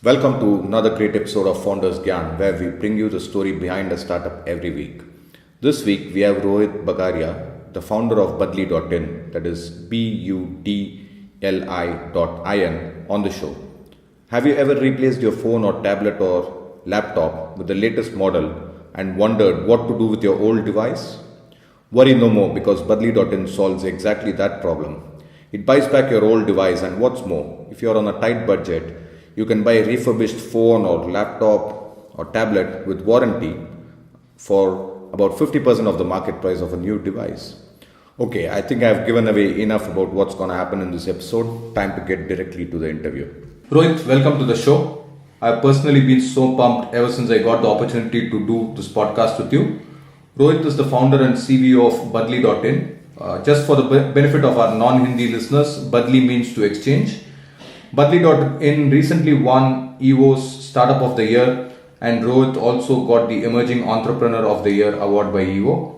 Welcome to another great episode of FoundersGyan, where we bring you the story behind a startup every week. This week we have Rohit Bagaria, the founder of Budli.in, that is Budli.in, on the show. Have you ever replaced your phone or tablet or laptop with the latest model and wondered what to do with your old device? Worry no more, because Budli.in solves exactly that problem. It buys back your old device, and what's more, if you're on a tight budget, you can buy a refurbished phone or laptop or tablet with warranty for about 50% of the market price of a new device. Okay, I think I've given away enough about what's going to happen in this episode. Time to get directly to the interview. Rohit, welcome to the show. I've personally been so pumped ever since I got the opportunity to do this podcast with you. Rohit is the founder and CEO of Budli.in. Just for the benefit of our non-Hindi listeners, Budli means to exchange. Budli.in recently won EVO's Startup of the Year, and Rohit also got the Emerging Entrepreneur of the Year award by EVO.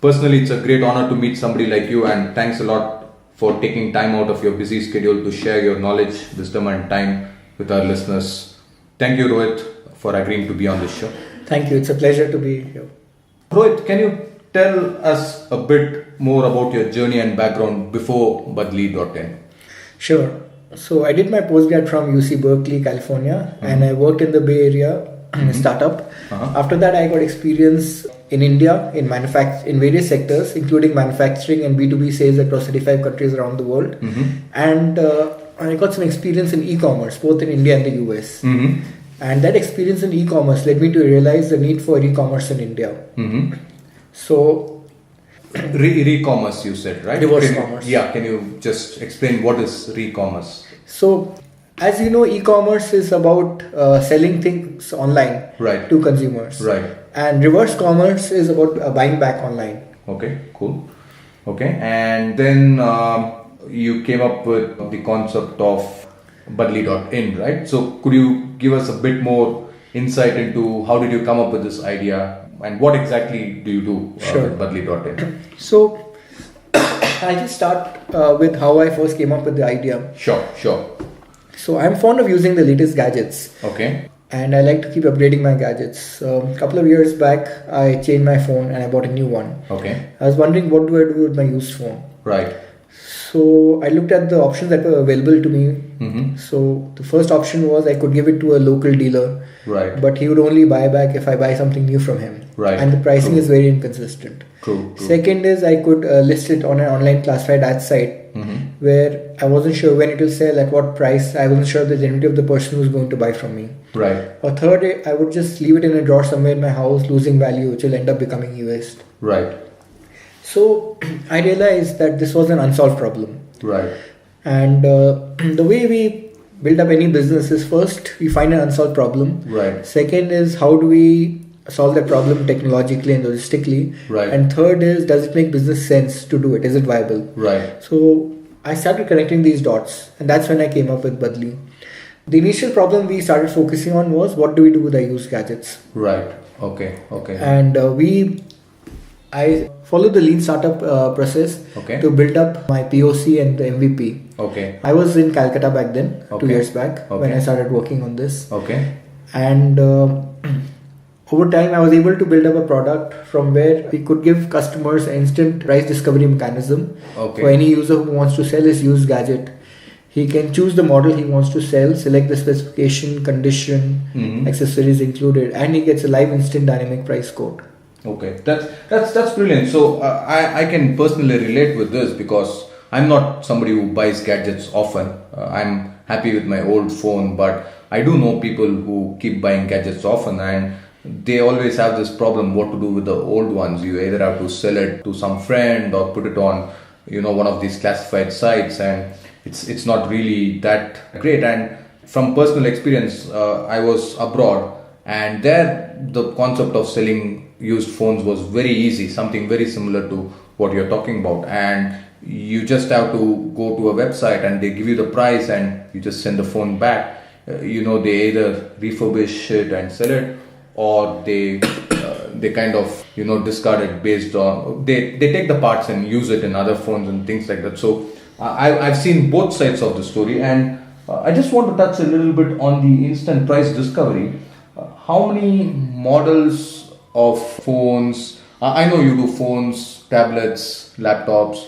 Personally, it's a great honor to meet somebody like you, and thanks a lot for taking time out of your busy schedule to share your knowledge, wisdom and time with our listeners. Thank you, Rohit, for agreeing to be on this show. Thank you. It's a pleasure to be here. Rohit, can you tell us a bit more about your journey and background before Budli.in? Sure. So I did my postgrad from UC Berkeley, California, and I worked in the Bay Area in a startup. After that, I got experience in India in various sectors, including manufacturing and B2B sales across 35 countries around the world. And I got some experience in e-commerce, both in India and the US. And that experience in e-commerce led me to realize the need for e-commerce in India. So Re-commerce, you said, right? Reverse commerce. Yeah, can you just explain what is re-commerce? So, as you know, e-commerce is about selling things online to consumers. Right. And reverse commerce is about buying back online. Okay, cool. Okay, and then you came up with the concept of Budli.in, right? So, could you give us a bit more insight into how did you come up with this idea? And what exactly do you do with Budli.in? So, I'll just start with how I first came up with the idea. Sure. So, I'm fond of using the latest gadgets. Okay. And I like to keep upgrading my gadgets. A couple of years back, I changed my phone and I bought a new one. Okay. I was wondering, what do I do with my used phone? Right. So I looked at the options that were available to me. So the first option was I could give it to a local dealer. Right. But he would only buy back if I buy something new from him. Right. And the pricing is very inconsistent. True. Second is I could list it on an online classified ad site where I wasn't sure when it will sell, at what price. I wasn't sure the identity of the person who's going to buy from me. Right. Or third, I would just leave it in a drawer somewhere in my house, losing value, which will end up becoming e-waste. Right. So I realized that this was an unsolved problem. Right. And the way we build up any business is, first we find an unsolved problem. Right. Second is, how do we solve that problem technologically and logistically? Right. And third is, does it make business sense to do it? Is it viable? Right. So I started connecting these dots, and that's when I came up with Budli. The initial problem we started focusing on was, what do we do with our used gadgets? Right. Okay. And I followed the lean startup process to build up my POC and the MVP. Okay. I was in Calcutta back then, 2 years back, when I started working on this. Okay. And over time, I was able to build up a product from where we could give customers an instant price discovery mechanism. For any user who wants to sell his used gadget, he can choose the model he wants to sell, select the specification, condition, accessories included, and he gets a live instant dynamic price quote. Okay, that's brilliant. So I can personally relate with this, because I'm not somebody who buys gadgets often. I'm happy with my old phone, but I do know people who keep buying gadgets often, and they always have this problem what to do with the old ones. You either have to sell it to some friend or put it on one of these classified sites, and it's not really that great. And from personal experience, I was abroad, and there the concept of selling used phones was very easy, something very similar to what you're talking about. And you just have to go to a website and they give you the price and you just send the phone back. They either refurbish it and sell it, or they kind of discard it based on they take the parts and use it in other phones and things like that. So I've seen both sides of the story, and I just want to touch a little bit on the instant price discovery. How many models of phones? I know you do phones, tablets, laptops,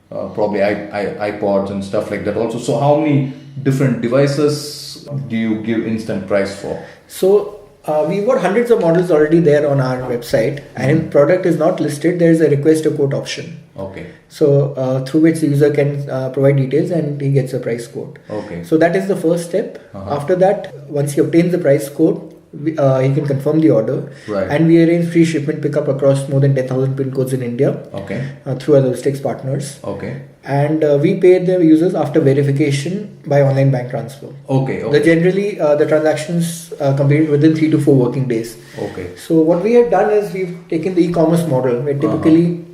probably iPods and stuff like that also. So how many different devices do you give instant price for? So we've got hundreds of models already there on our website, and if product is not listed, there is a request a quote option. Okay. So through which the user can provide details and he gets a price quote. Okay. So that is the first step. After that, once he obtains the price quote, he can confirm the order. Right. And we arrange free shipment pickup across more than 10,000 pin codes in India. Okay. Through our logistics partners. Okay. And we pay the users after verification by online bank transfer. Okay. Okay. Generally, the transactions completed within 3 to 4 working days. Okay. So what we have done is we've taken the e-commerce model where typically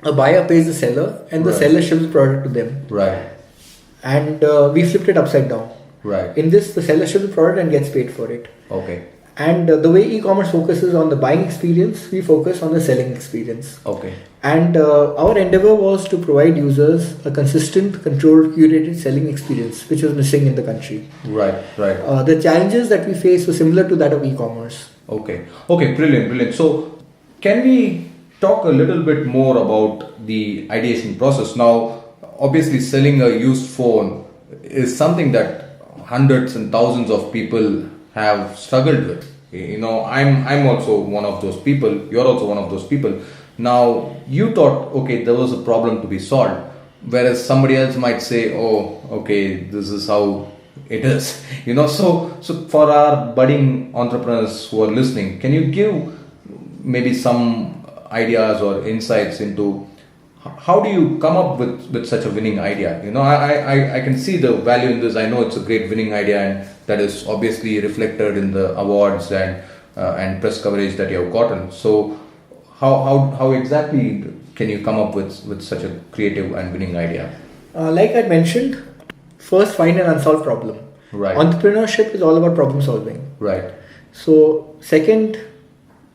a buyer pays the seller and the seller ships the product to them. Right. And we flipped it upside down. Right. In this, the seller ships the product and gets paid for it. Okay. And the way e-commerce focuses on the buying experience, we focus on the selling experience. Okay. And our endeavor was to provide users a consistent, controlled, curated selling experience, which was missing in the country. Right. Right. The challenges that we face were similar to that of e-commerce. Okay. Okay. Brilliant. Brilliant. So, can we talk a little bit more about the ideation process? Now, obviously, selling a used phone is something that hundreds and thousands of people have struggled with. You know, I'm also one of those people. You're also one of those people. Now, you thought, okay, there was a problem to be solved, whereas somebody else might say, oh, okay, this is how it is. You know, so for our budding entrepreneurs who are listening, can you give maybe some ideas or insights into how do you come up with such a winning idea? You know, I can see the value in this. I know it's a great winning idea, and that is obviously reflected in the awards and press coverage that you have gotten. So how exactly can you come up with such a creative and winning idea? Like I mentioned, first find an unsolved problem. Right. Entrepreneurship is all about problem solving. Right. So second,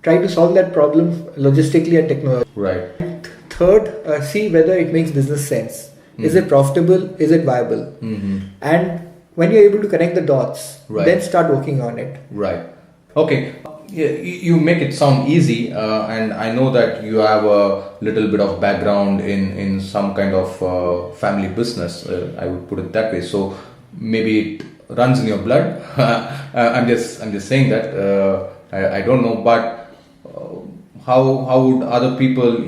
try to solve that problem logistically and technologically. Right. Third, see whether it makes business sense. Is it profitable? Is it viable? And when you're able to connect the dots, then start working on it. Right. Okay. Yeah, you make it sound easy, and I know that you have a little bit of background in some kind of family business. I would put it that way. So maybe it runs in your blood. I'm just saying that. I don't know, but how would other people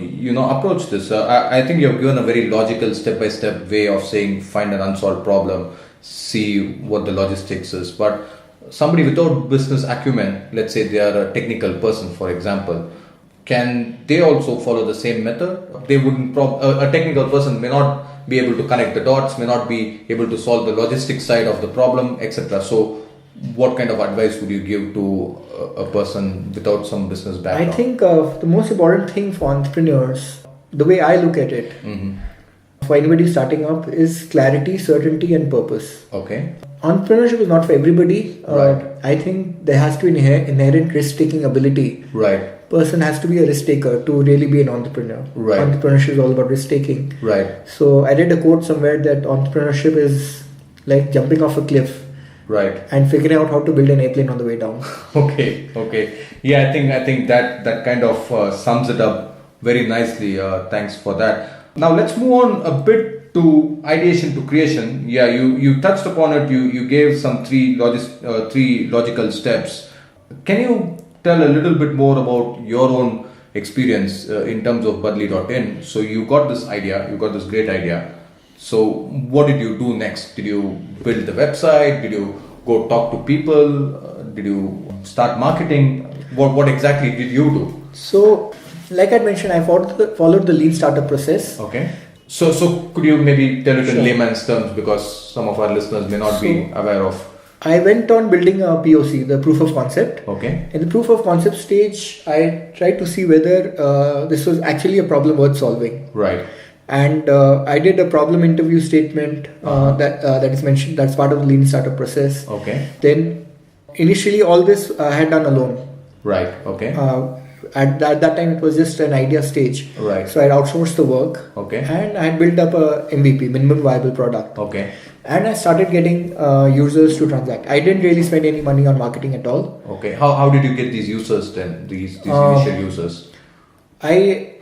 approach this? I think you have given a very logical step-by-step way of saying find an unsolved problem, see what the logistics is. But somebody without business acumen, let's say they are a technical person, for example, can they also follow the same method? They wouldn't. A technical person may not be able to connect the dots, may not be able to solve the logistics side of the problem, etc. So, what kind of advice would you give to a person without some business background? I think the most important thing for entrepreneurs, the way I look at it, for anybody starting up, is clarity, certainty, and purpose. Okay. Entrepreneurship is not for everybody. Right. I think there has to be inherent risk-taking ability. Right. Person has to be a risk taker to really be an entrepreneur. Right. Entrepreneurship is all about risk taking. Right. So I read a quote somewhere that entrepreneurship is like jumping off a cliff. Right. And figuring out how to build an airplane on the way down. Okay. Yeah, I think that kind of sums it up very nicely. Thanks for that. Now let's move on a bit to ideation to creation. Yeah, you touched upon it. You gave some three logical steps. Can you tell a little bit more about your own experience in terms of Budli.in? So you got this idea, you got this great idea. So what did you do next? Did you build the website? Did you go talk to people? Did you start marketing? What exactly did you do? So, like I mentioned, I followed the lean startup process. Okay. So could you maybe tell it in layman's terms, because some of our listeners may not be aware of. I went on building a POC, the proof of concept. Okay. In the proof of concept stage, I tried to see whether this was actually a problem worth solving. Right. And I did a problem interview statement that is mentioned. That's part of the lean startup process. Okay. Then initially all this I had done alone. Right. Okay. At that time, it was just an idea stage. Right. So I outsourced the work. Okay. And I built up a MVP, minimum viable product. Okay. And I started getting users to transact. I didn't really spend any money on marketing at all. Okay. How did you get these users then? These initial users? I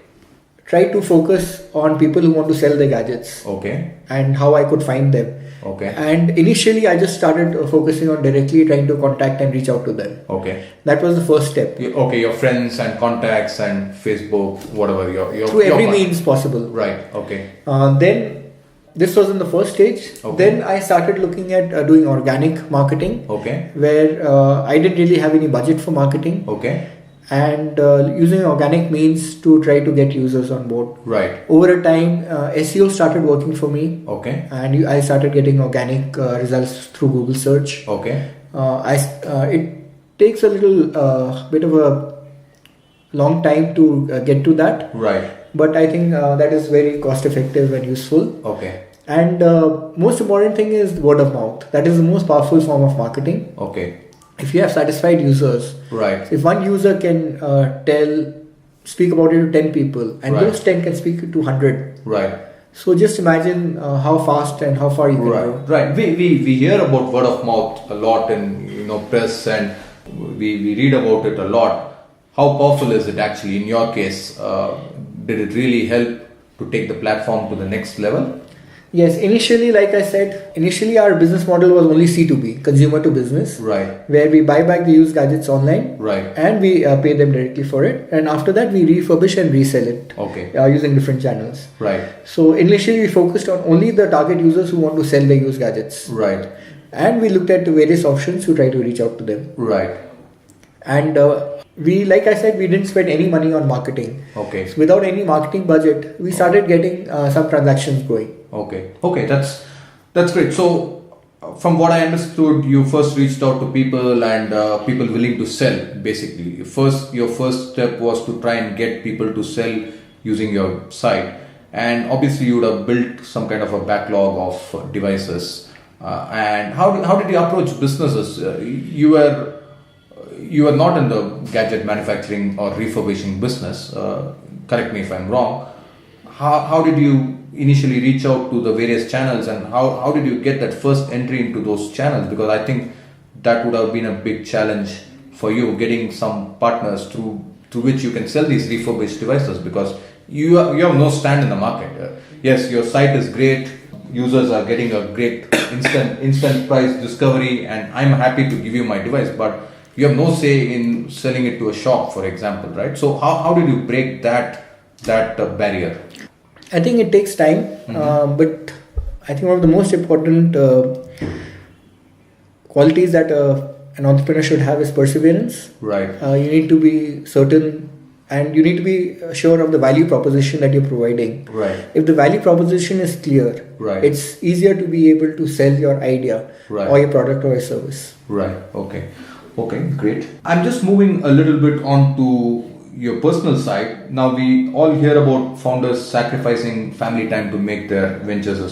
tried to focus on people who want to sell their gadgets. Okay. And how I could find them. Okay. And initially, I just started focusing on directly trying to contact and reach out to them. Okay. That was the first step. Your friends and contacts and Facebook, whatever. Through every means possible. Right. Okay. Then this was in the first stage. Okay. Then I started looking at doing organic marketing. Okay. Where I didn't really have any budget for marketing. Okay. And using organic means to try to get users on board. Right. Over a time, SEO started working for me. Okay. And I started getting organic results through Google search. Okay. It takes a little bit of a long time to get to that. Right. But I think that is very cost effective and useful. Okay. And most important thing is word of mouth. That is the most powerful form of marketing. Okay. If you have satisfied users, right. If one user can speak about it to 10 people, and right. those 10 can speak to 100. Right. So just imagine how fast and how far you can go. Right. We hear about word of mouth a lot in press, and we read about it a lot. How powerful is it actually in your case? Did it really help to take the platform to the next level? Yes, initially, like I said, our business model was only C2B, consumer to business. Right. Where we buy back the used gadgets online. Right. And we pay them directly for it. And after that, we refurbish and resell it. Okay. Using different channels. Right. So initially, we focused on only the target users who want to sell their used gadgets. Right. And we looked at various options to try to reach out to them. Right. And like I said, we didn't spend any money on marketing. Okay. So without any marketing budget, we started getting some transactions going. Okay, that's great. So, from what I understood, you first reached out to people and people willing to sell. Basically, your first step was to try and get people to sell using your site, and obviously you would have built some kind of a backlog of devices. And how did you approach businesses? You were not in the gadget manufacturing or refurbishing business. Correct me if I'm wrong. How did you initially reach out to the various channels, and how did you get that first entry into those channels? Because I think that would have been a big challenge for you, getting some partners through which you can sell these refurbished devices, because you have no stand in the market. Yes, your site is great, users are getting a great instant price discovery, and I'm happy to give you my device, but you have no say in selling it to a shop, for example, right? So how did you break that barrier? I think it takes time, but I think one of the most important qualities that an entrepreneur should have is perseverance. Right. You need to be certain, and you need to be sure of the value proposition that you're providing. Right. If the value proposition is clear, right, it's easier to be able to sell your idea, right, or your product or your service. Right. Okay, great. I'm just moving a little bit on to your personal side. Now, we all hear about founders sacrificing family time to make their ventures a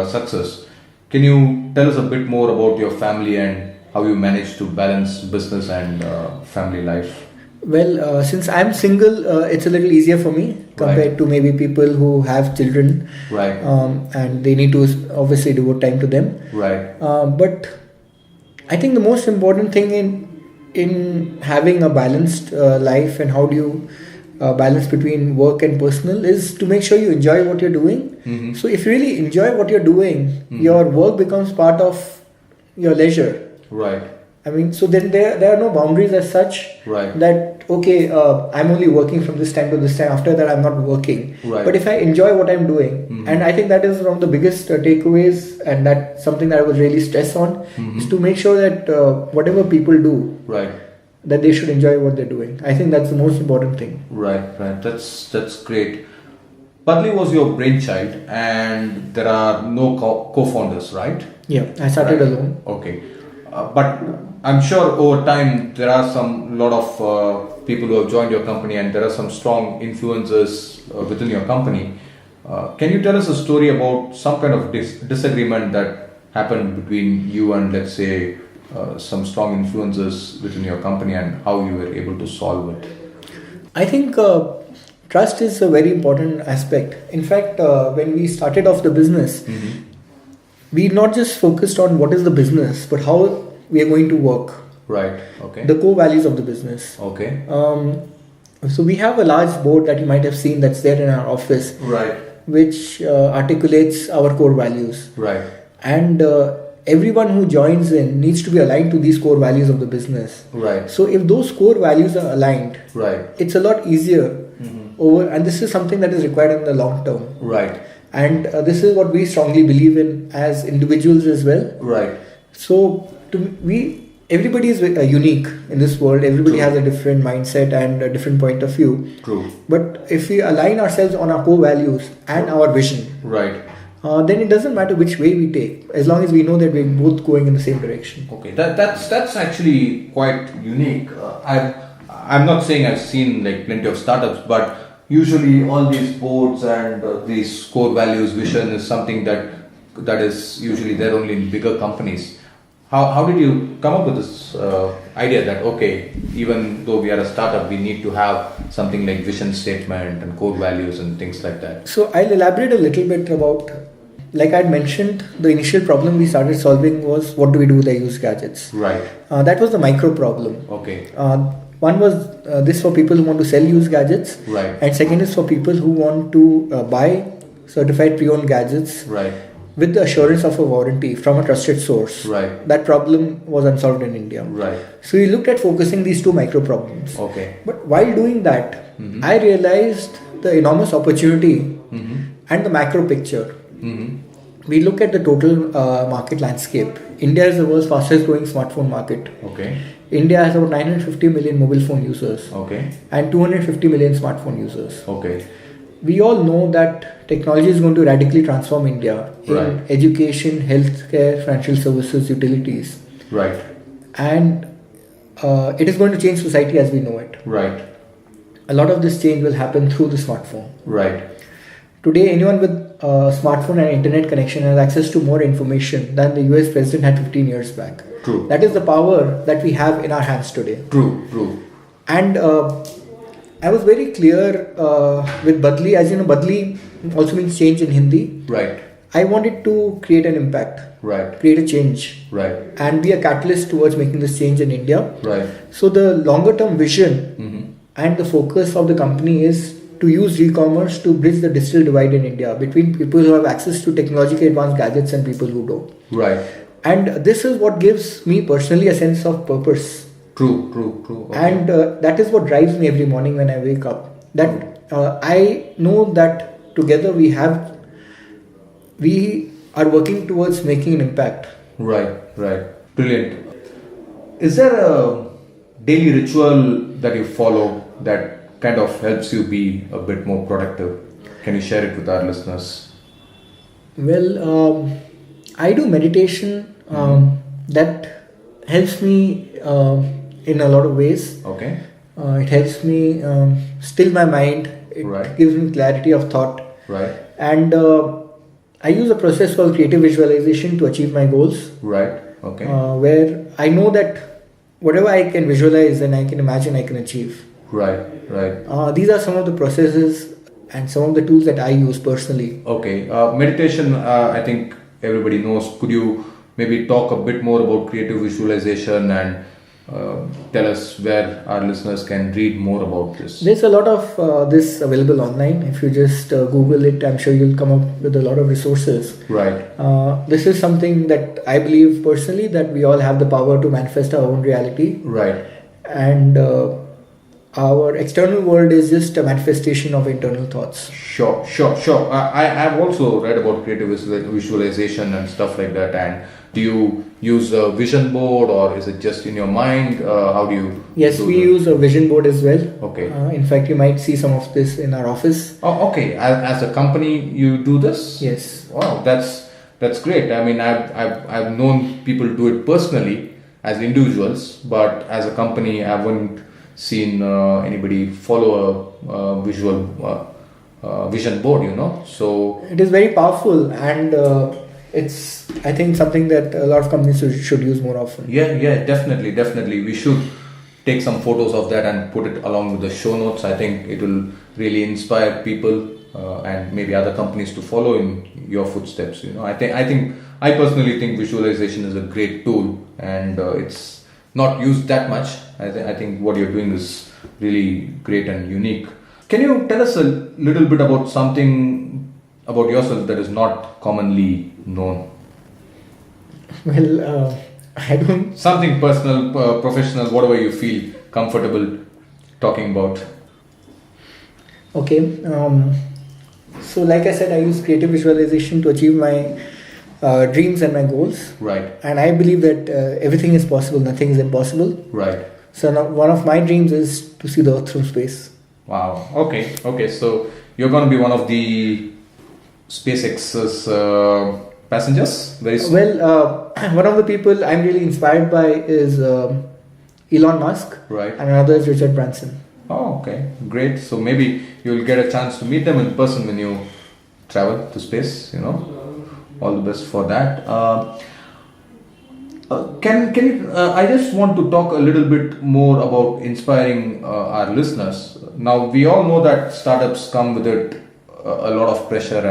success. Can you tell us a bit more about your family and how you manage to balance business and family life? Well, since I'm single, it's a little easier for me compared to maybe people who have children. Right. And they need to obviously devote time to them. Right. But I think the most important thing in having a balanced life, and how do you balance between work and personal, is to make sure you enjoy what you're doing. Mm-hmm. So if you really enjoy what you're doing, mm-hmm, your work becomes part of your leisure. Right. I mean, so then there are no boundaries as such. Right. That okay, I'm only working from this time to this time. After that, I'm not working. Right. But if I enjoy what I'm doing, mm-hmm, and I think that is one of the biggest takeaways, and that's something that I was really stressed on, mm-hmm, is to make sure that whatever people do, right, that they should enjoy what they're doing. I think that's the most important thing. Right. That's great. Budli was your brainchild, and there are no co-founders, right? Yeah, I started alone. Okay, but I'm sure over time there are some lot of people who have joined your company, and there are some strong influences within your company. Can you tell us a story about some kind of disagreement that happened between you and, let's say, some strong influences within your company, and how you were able to solve it? I think trust is a very important aspect. In fact, when we started off the business, we not just focused on what is the business, but how we are going to work. Right. Okay. The core values of the business. Okay. So we have a large board that you might have seen that's there in our office. Right. Which articulates our core values. Right. And everyone who joins in needs to be aligned to these core values of the business. Right. So if those core values are aligned, right, it's a lot easier over, and this is something that is required in the long term. Right. And this is what we strongly believe in as individuals as well. Right. So everybody is unique in this world. Everybody True. has a different mindset and a different point of view. True. But if we align ourselves on our core values and our vision, right, then it doesn't matter which way we take, as long as we know that we're both going in the same direction. Okay, that's actually quite unique. I'm not saying I've seen like plenty of startups, but usually all these boards and these core values, vision is something that is usually there only in bigger companies. How did you come up with this idea that, okay, even though we are a startup, we need to have something like vision statement and core values and things like that? So I'll elaborate a little bit about, like I'd mentioned, the initial problem we started solving was what do we do with the used gadgets? Right. That was the micro problem. Okay. One was this for people who want to sell used gadgets. Right. And second is for people who want to buy certified pre-owned gadgets. Right. With the assurance of a warranty from a trusted source. Right. That problem was unsolved in India. Right. So we looked at focusing these two micro problems. Okay. But while doing that, I realized the enormous opportunity and the macro picture. We look at the total market landscape. India is the world's fastest growing smartphone market. Okay. India has about 950 million mobile phone users. Okay. And 250 million smartphone users. Okay. We all know that technology is going to radically transform India in education, healthcare, financial services, utilities. Right. And it is going to change society as we know it. Right. A lot of this change will happen through the smartphone. Right. Today, anyone with a smartphone and internet connection has access to more information than the US president had 15 years back. True. That is the power that we have in our hands today. True. True. And I was very clear with Budli. As you know, Budli also means change in Hindi. Right. I wanted to create an impact. Right. Create a change. Right. And be a catalyst towards making this change in India. Right. So the longer term vision and the focus of the company is to use e-commerce to bridge the digital divide in India between people who have access to technologically advanced gadgets and people who don't. Right. And this is what gives me personally a sense of purpose. True. True. True. Okay. And that is what drives me every morning when I wake up. That I know that together we are working towards making an impact. Right. Right. Brilliant. Is there a daily ritual that you follow that kind of helps you be a bit more productive? Can you share it with our listeners? Well, I do meditation that helps me in a lot of ways. Okay. It helps me still my mind. It gives me clarity of thought. Right. And I use a process called creative visualization to achieve my goals. Right. Okay. Where I know that whatever I can visualize and I can imagine, I can achieve. Right. Right. These are some of the processes and some of the tools that I use personally. Okay. Meditation, I think everybody knows. Could you maybe talk a bit more about creative visualization and tell us where our listeners can read more about this? There's a lot of this available online. If you just Google it, I'm sure you'll come up with a lot of resources. Right. This is something that I believe personally that we all have the power to manifest our own reality. Right. And our external world is just a manifestation of internal thoughts. Sure. I've also read about creative visualization and stuff like that. And do you use a vision board or is it just in your mind? How do you? Yes, we use a vision board as well. Okay. In fact, you might see some of this in our office. Oh, okay. As a company, you do this? Yes. Wow, that's great. I mean, I've known people do it personally as individuals, but as a company, I haven't seen anybody follow a vision board. So it is very powerful, and it's, I think, something that a lot of companies should use more often. Yeah, definitely we should take some photos of that and put it along with the show notes. I think it will really inspire people and maybe other companies to follow in your footsteps. I personally think visualization is a great tool, and it's not used that much. I think what you're doing is really great and unique. Can you tell us a little bit about something about yourself that is not commonly known? Well, I don't. Something personal, professional, whatever you feel comfortable talking about. Okay. So, like I said, I use creative visualization to achieve my dreams and my goals. Right. And I believe that everything is possible, nothing is impossible. Right. So, now one of my dreams is to see the Earth through space. Wow. Okay. So, you're going to be one of the SpaceX's passengers very soon? Well, one of the people I'm really inspired by is Elon Musk. Right. And another is Richard Branson. Oh, okay. Great. So, maybe you'll get a chance to meet them in person when you travel to space, All the best for that. Can you? I just want to talk a little bit more about inspiring our listeners. Now, we all know that startups come with it a lot of pressure,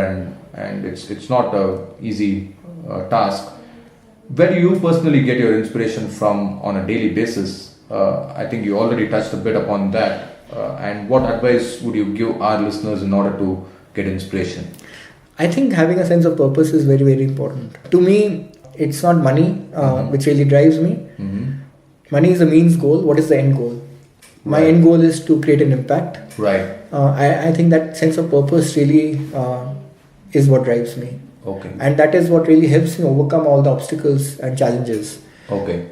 and it's not a easy task. Where do you personally get your inspiration from on a daily basis? I think you already touched a bit upon that. And what advice would you give our listeners in order to get inspiration? I think having a sense of purpose is very, very important. To me, it's not money which really drives me. Mm-hmm. Money is the means goal. What is the end goal? My end goal is to create an impact. Right. I think that sense of purpose really is what drives me. Okay. And that is what really helps me overcome all the obstacles and challenges. Okay.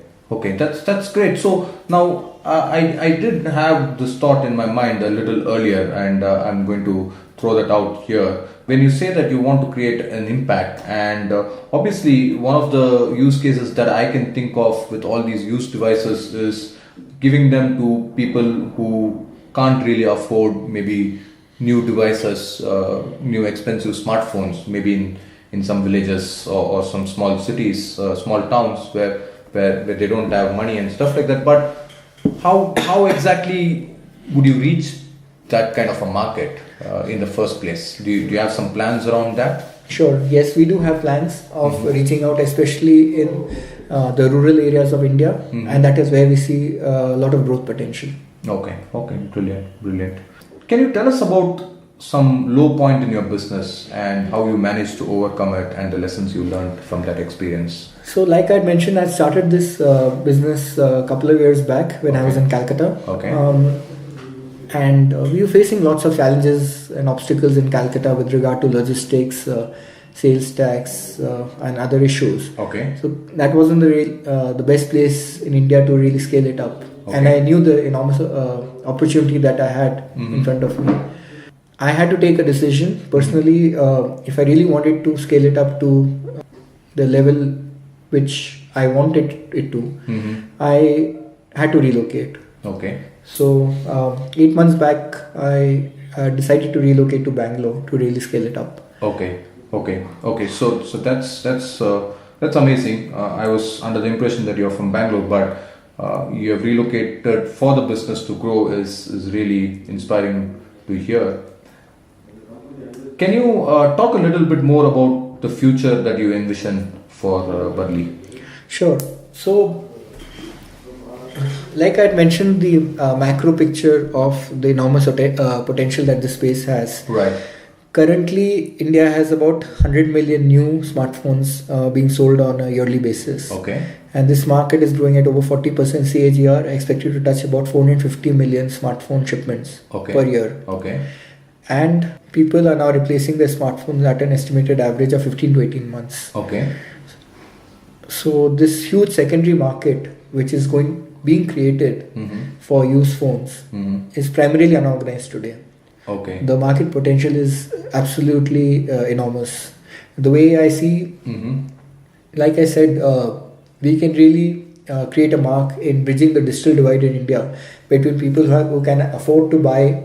That's great. So now I did have this thought in my mind a little earlier, and I'm going to throw that out here. When you say that you want to create an impact, and obviously one of the use cases that I can think of with all these used devices is giving them to people who can't really afford maybe new devices, new expensive smartphones, maybe in some villages or some small cities, small towns where they don't have money and stuff like that. But how exactly would you reach that kind of a market in the first place? Do you have some plans around that? Sure. Yes, we do have plans of reaching out, especially in the rural areas of India, and that is where we see a lot of growth potential. Okay. Brilliant. Can you tell us about some low point in your business and how you managed to overcome it and the lessons you learned from that experience? So, like I mentioned, I started this business a couple of years back when I was in Calcutta. Okay. And we were facing lots of challenges and obstacles in Calcutta with regard to logistics, sales tax, and other issues. Okay. So that wasn't the best place in India to really scale it up. Okay. And I knew the enormous opportunity that I had in front of me. I had to take a decision personally if I really wanted to scale it up to the level which I wanted it to. I had to relocate. Okay. So 8 months back, I decided to relocate to Bangalore to really scale it up. Okay. So that's amazing. I was under the impression that you're from Bangalore, but you have relocated for the business to grow is really inspiring to hear. Can you talk a little bit more about the future that you envision for Budli? Sure. So, like I had mentioned, the macro picture of the enormous potential that the space has. Right. Currently, India has about 100 million new smartphones being sold on a yearly basis. Okay. And this market is growing at over 40% CAGR, expected to touch about 450 million smartphone shipments per year. Okay. And people are now replacing their smartphones at an estimated average of 15 to 18 months. Okay. So this huge secondary market, which is being created for used phones, is primarily unorganized today. Okay. The market potential is absolutely enormous. The way I see, like I said, we can really create a mark in bridging the digital divide in India between people who can afford to buy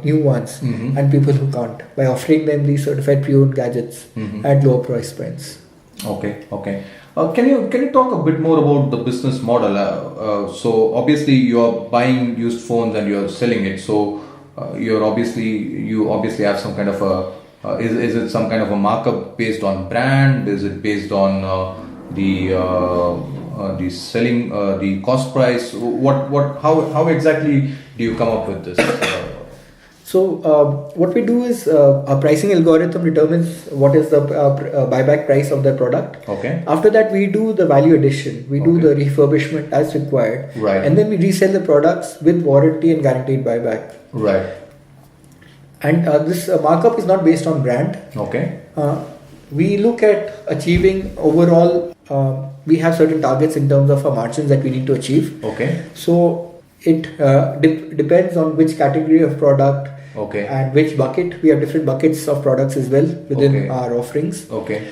new ones and people who can't, by offering them these certified pre-owned gadgets at lower price points. Okay. Can you talk a bit more about the business model? So obviously you are buying used phones and you are selling it. So you obviously have some kind of a is it some kind of a markup based on brand? Is it based on the selling the cost price? How exactly do you come up with this? So what we do is our pricing algorithm determines what is the buyback price of the product. Okay. After that, we do the value addition. We do the refurbishment as required. Right. And then we resell the products with warranty and guaranteed buyback. Right. And this markup is not based on brand. Okay. We look at achieving overall. We have certain targets in terms of our margins that we need to achieve. Okay. So it depends on which category of product. Okay. And which bucket. We have different buckets of products as well within our offerings. Okay.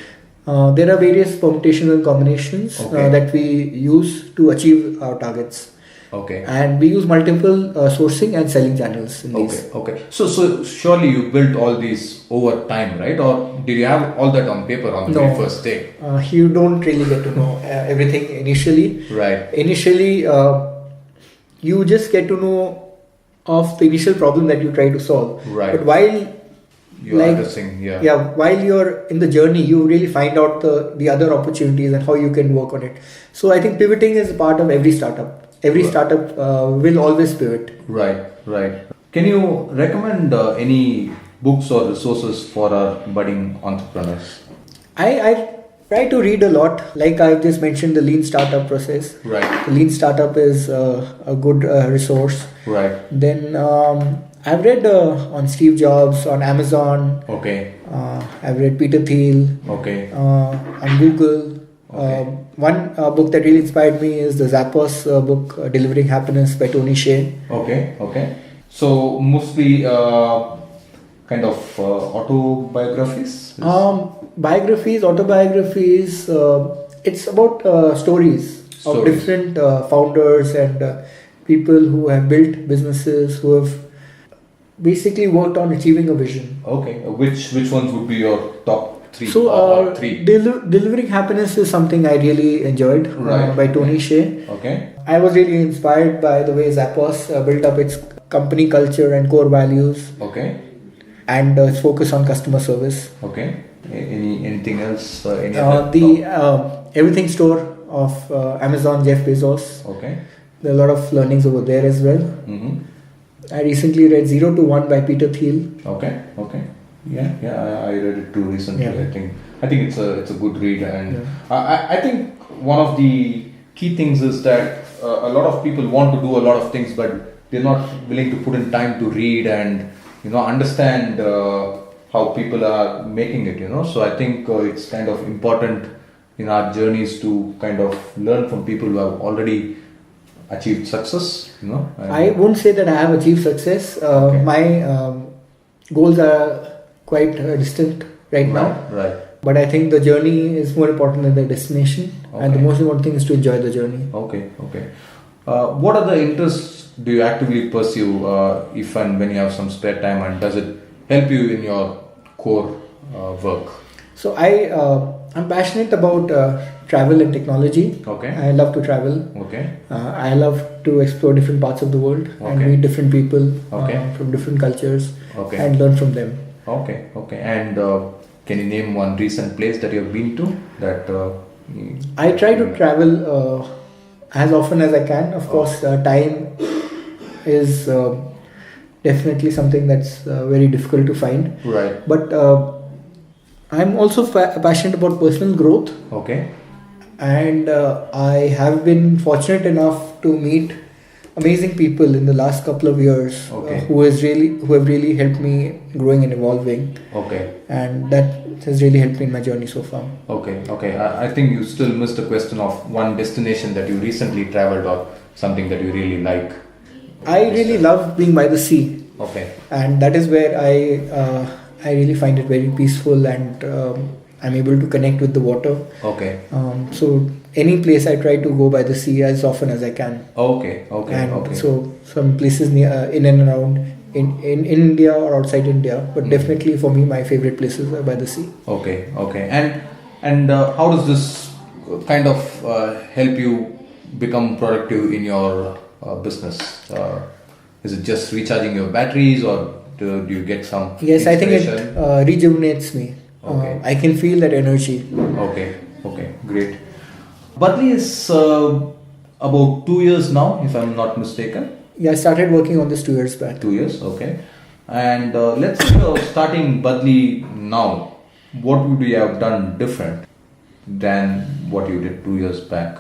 There are various permutations and combinations that we use to achieve our targets. Okay. And we use multiple sourcing and selling channels in these. Okay. So surely you built all these over time, right? Or did you have all that on paper on the very first day? You don't really get to know everything initially. Right. Initially, you just get to know of the initial problem that you try to solve. Right. But while while you're in the journey, you really find out the other opportunities and how you can work on it. So I think pivoting is a part of every startup. Every startup will always pivot. Right. Can you recommend any books or resources for our budding entrepreneurs? I try to read a lot. Like I've just mentioned, the Lean Startup process. Right. The Lean Startup is a good resource. Right. Then I've read on Steve Jobs, on Amazon. Okay. I've read Peter Thiel. Okay. On Google. Okay. One book that really inspired me is the Zappos book, Delivering Happiness by Tony Hsieh. Okay. So mostly kind of autobiographies? Biographies, autobiographies. It's about stories of different founders and people who have built businesses, who have basically worked on achieving a vision. Okay. Which ones would be your top three? So, three. Delivering Happiness is something I really enjoyed by Tony Hsieh. Okay. I was really inspired by the way Zappos built up its company culture and core values. Okay. And its focus on customer service. Okay. Anything else? The Everything Store of Amazon, Jeff Bezos. Okay. There are a lot of learnings over there as well. Mm-hmm. I recently read 0 to 1 by Peter Thiel. Okay. Yeah, I read it too recently. Yeah. I think it's a good read, and I think one of the key things is that a lot of people want to do a lot of things, but they're not willing to put in time to read and understand how people are making it. So I think it's kind of important in our journeys to kind of learn from people who have already achieved success. I won't say that I have achieved success. My goals are quite distant right now. Right. But I think the journey is more important than the destination, and the most important thing is to enjoy the journey. Okay. What other interests do you actively pursue if and when you have some spare time, and does it help you in your core work? So I'm passionate about travel and technology. Okay. I love to travel. Okay. I love to explore different parts of the world and meet different people from different cultures and learn from them. Okay. And can you name one recent place that you have been to that? I try to travel as often as I can. Of course, time is definitely something that's very difficult to find. Right. But I'm also passionate about personal growth. Okay. And I have been fortunate enough to meet amazing people in the last couple of years who have really helped me growing and evolving. Okay. And that has really helped me in my journey so far. Okay. I think you still missed the question of one destination that you recently traveled or something that you really like. I really love being by the sea. Okay. And that is where I really find it very peaceful, and I'm able to connect with the water. Okay. So any place I try to go by the sea as often as I can. Okay. So some places near in and around in India or outside India, but definitely for me my favorite places are by the sea. Okay. And how does this kind of help you become productive in your business? Is it just recharging your batteries, or do you get some Yes, I think it inspiration? rejuvenates me. Okay. I can feel that energy. Okay, great. Budli is about 2 years now, if I'm not mistaken. Yeah, I started working on this 2 years back. 2 years, okay. And let's say you're starting Budli now. What would you have done different than what you did 2 years back?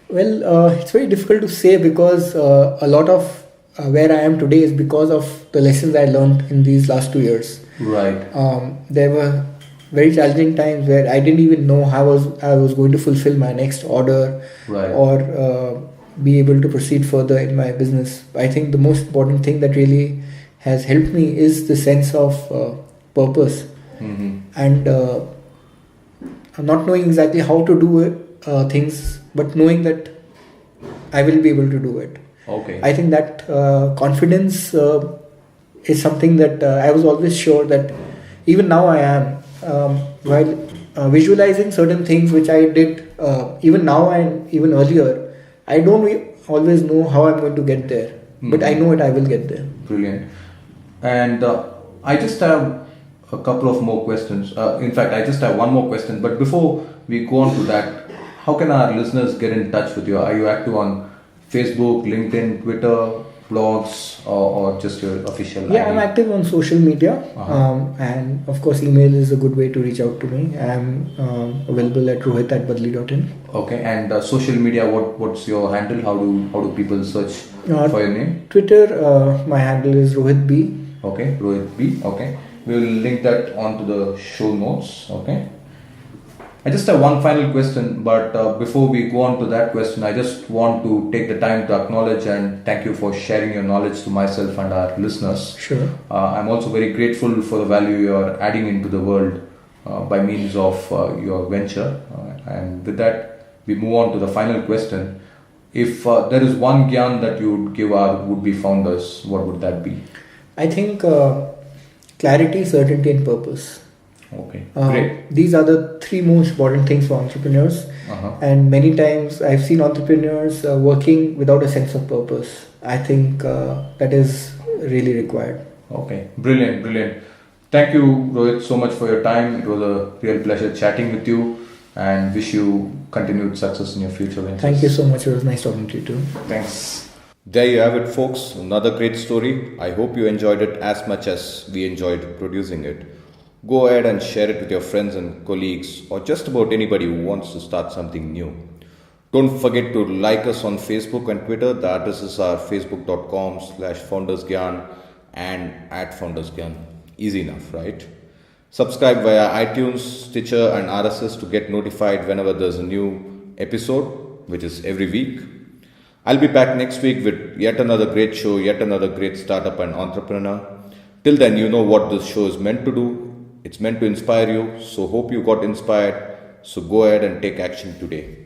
Well, it's very difficult to say because a lot of where I am today is because of the lessons I learned in these last 2 years. Right. There were very challenging times where I didn't even know how I was going to fulfill my next order, Right. or be able to proceed further in my business. I think the most important thing that really has helped me is the sense of purpose, and not knowing exactly how to do things, but knowing that I will be able to do it. Okay. I think that confidence is something that I was always sure that even now I am. While visualizing certain things which I did even now and even earlier, I don't always know how I'm going to get there, but I know it. I will get there. Brilliant. And I just have a couple of more questions. In fact, I just have one more question. But before we go on to that, how can our listeners get in touch with you? Are you active on Facebook, LinkedIn, Twitter, blogs, or just your official Yeah, ID? I'm active on social media, and of course, email is a good way to reach out to me. I'm available at rohit@budli.in. Okay, and social media, what's your handle? How do people search for your name? Twitter, my handle is Rohit B. Okay, Rohit B. Okay, we will link that onto the show notes. Okay. I just have one final question, but before we go on to that question, I just want to take the time to acknowledge and thank you for sharing your knowledge to myself and our listeners. Sure. I'm also very grateful for the value you are adding into the world by means of your venture. And with that, we move on to the final question. If there is one gyan that you would give our would-be founders, what would that be? I think clarity, certainty, and purpose. Okay, great. These are the three most important things for entrepreneurs. And many times I've seen entrepreneurs working without a sense of purpose. I think that is really required. Okay, brilliant. Thank you, Rohit, so much for your time. It was a real pleasure chatting with you, and wish you continued success in your future ventures. Thank you so much. It was nice talking to you too. Thanks. There you have it, folks. Another great story. I hope you enjoyed it as much as we enjoyed producing it. Go ahead and share it with your friends and colleagues, or just about anybody who wants to start something new. Don't forget to like us on Facebook and Twitter. The addresses are facebook.com/FoundersGyan and @FoundersGyan. Easy enough, right? Subscribe via iTunes, Stitcher and RSS to get notified whenever there's a new episode, which is every week. I'll be back next week with yet another great show, yet another great startup and entrepreneur. Till then, you know what this show is meant to do. It's meant to inspire you, so hope you got inspired. So go ahead and take action today.